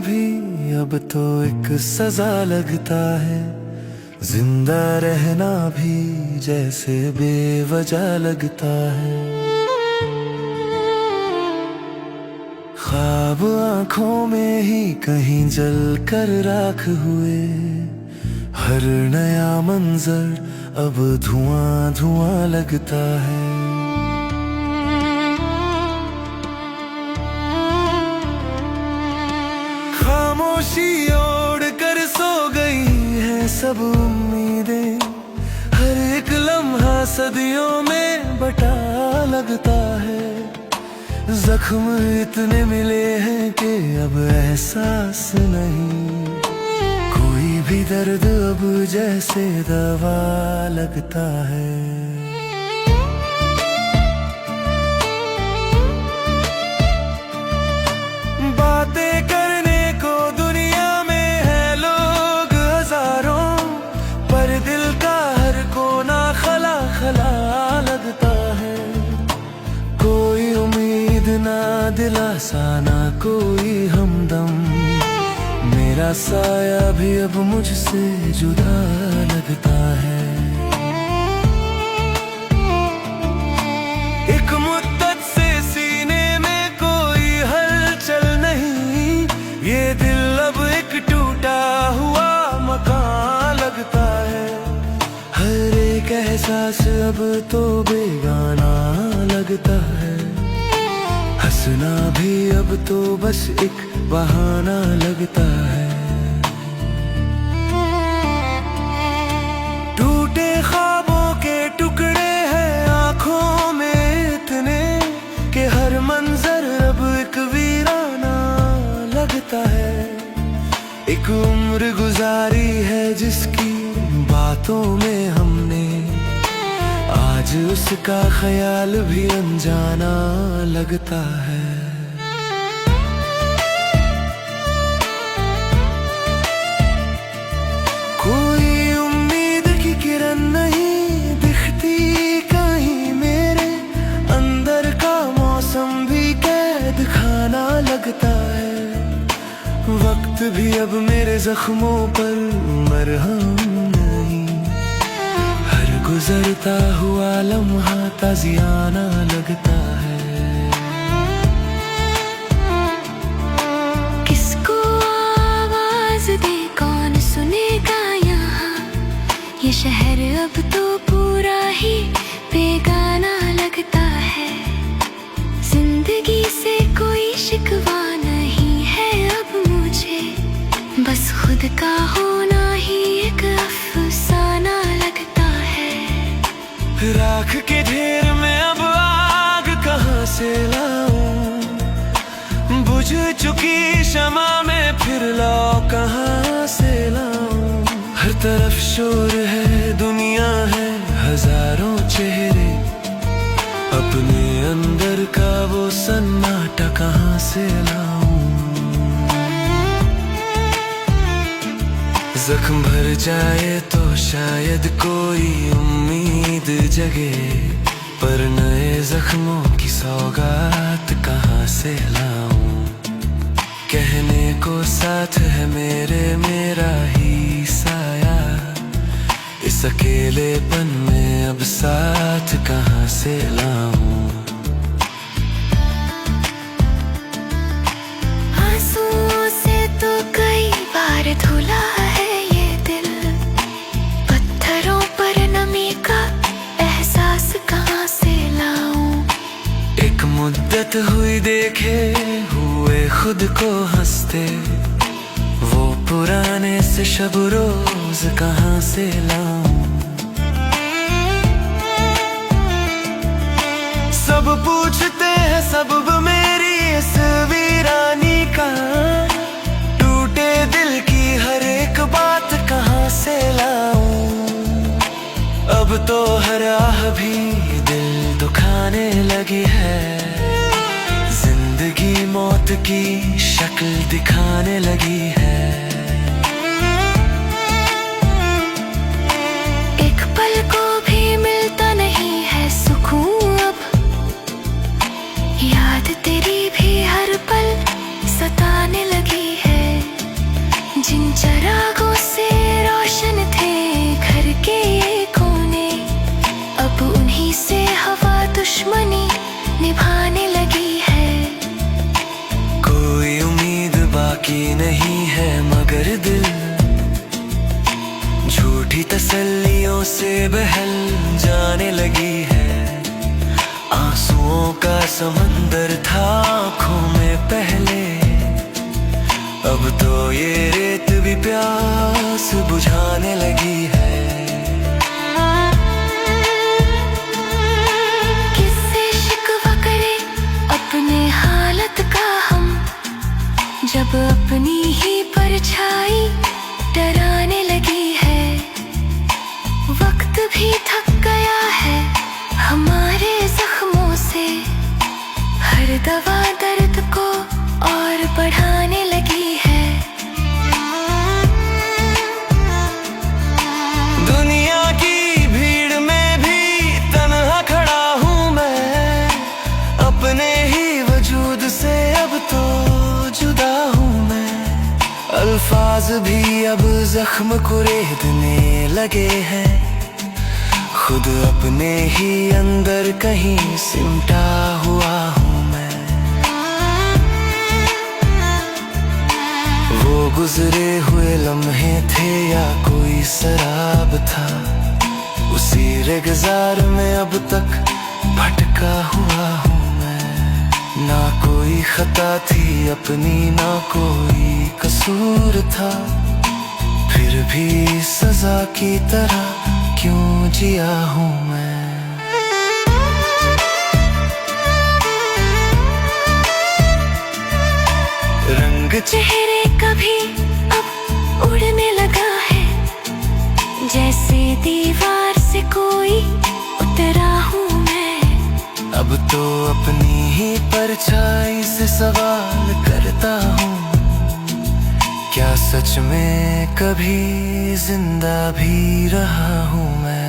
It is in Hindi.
भी अब तो एक सजा लगता है। जिंदा रहना भी जैसे बेवजह लगता है। ख्वाब आंखों में ही कहीं जल कर राख हुए। हर नया मंजर अब धुआं धुआं लगता है। खामोशी ओढ़ कर सो गई है सब उम्मीदें। हर एक लम्हा सदियों में बटा लगता है। जख्म इतने मिले हैं कि अब एहसास नहीं। कोई भी दर्द अब जैसे दवा लगता है। बातें करने को दुनिया में है लोग हजारों, पर दिल का हर कोना खला खला लगता है। कोई उम्मीद ना दिलासा ना कोई हमदम। मेरा साया भी अब मुझसे जुदा लगता है। एक मुद्दत से सीने में कोई हलचल नहीं। ये दिल अब एक टूटा हुआ मकान लगता है। हर एक एहसास अब तो बेगाना लगता है। हंसना भी अब तो बस एक बहाना लगता है। टूटे ख्वाबों के टुकड़े हैं आंखों में इतने कि हर मंजर अब एक वीराना लगता है। एक उम्र गुजारी है जिसकी बातों में हमने, आज उसका ख्याल भी अनजाना लगता है। कोई उम्मीद की किरण नहीं दिखती कहीं। मेरे अंदर का मौसम भी कैद खाना लगता है। वक्त भी अब मेरे जख्मों पर मरहम नहीं। हर गुजरता हुआ लम्हा ताज़ियाना लगता है। किसको आवाज दे कौन सुनेगा यहाँ। ये शहर अब तो पूरा ही बेगाना लगता है। जिंदगी से कोई शिकवा नहीं है अब मुझे। बस खुद का होना ही एक अफसाना लगता है। राख के ढेर में अब आग कहाँ से लाऊं। बुझ चुकी शमा में फिर लौ कहाँ से लाऊं। हर तरफ शोर है दुनिया है हजारों चेहरे। अपने अंदर का वो सन्नाटा कहाँ से लाऊं। जख्म भर जाए तो शायद कोई उम्मीद जगे। पर नए जख्मों की सौगात कहाँ से लाऊं। कहने को साथ है मेरे मेरा ही साया। इस अकेलेपन में अब साथ कहाँ से लाऊं। आंसुओं से तो कई बार धुला है ये दिल। पत्थरों पर नमी का एहसास कहाँ से लाऊं। एक मुद्दत हुई देखे हुए खुद को हंसते। वो पुराने से शब रोज कहाँ से लाऊं। सब पूछते हैं सबब मेरी इस वीरानी का। टूटे दिल की हर एक बात कहाँ से लाऊं। अब तो हर आह भी दिल दुखाने लगी है। जिंदगी मौत की शक्ल दिखाने लगी है। एक पल को भी मिलता नहीं है सुकून अब। याद तेरी भी हर पल सताने लगी है। चरागों से रोशन थे घर के ये कोने, अब उन्हीं से हवा दुश्मनी निभाने लगी है। कोई उम्मीद बाकी नहीं है मगर दिल झूठी तसल्लियों से बहल जाने लगी है। आंसुओं का समंदर था आँखों में पहले, अब तो ये रेत भी प्यास बुझाने लगी है। किससे शिकवा करे अपने हालत का हम, जब अपनी ही परछाई डराने लगी है। वक्त भी थक गया है हमारे जख्मों से, हर दवा दर्द को और बढ़ाने लगी है। दुनिया की भीड़ में भी तन्हा खड़ा हूँ मैं, अपने ही वजूद से अब तो जुदा हूँ मैं। अल्फाज भी अब जख्म को रेतने लगे हैं, खुद अपने ही अंदर कहीं सिमटा हुआ हूँ मैं। वो गुजरे हुए लम्हे थे या कोई शराब था, उसी रेगिस्तान में अब तक भटका हुआ हूँ मैं। ना कोई खता थी अपनी ना कोई कसूर था, फिर भी सजा की तरह क्यों जिया हूँ मैं। रंग चेहरे का भी अब उड़ने लगा है, जैसे दीवार से कोई उतरा हूँ मैं। अब तो अपनी ही परछाई से सवाल करता हूँ, क्या सच में कभी जिंदा भी रहा हूँ मैं।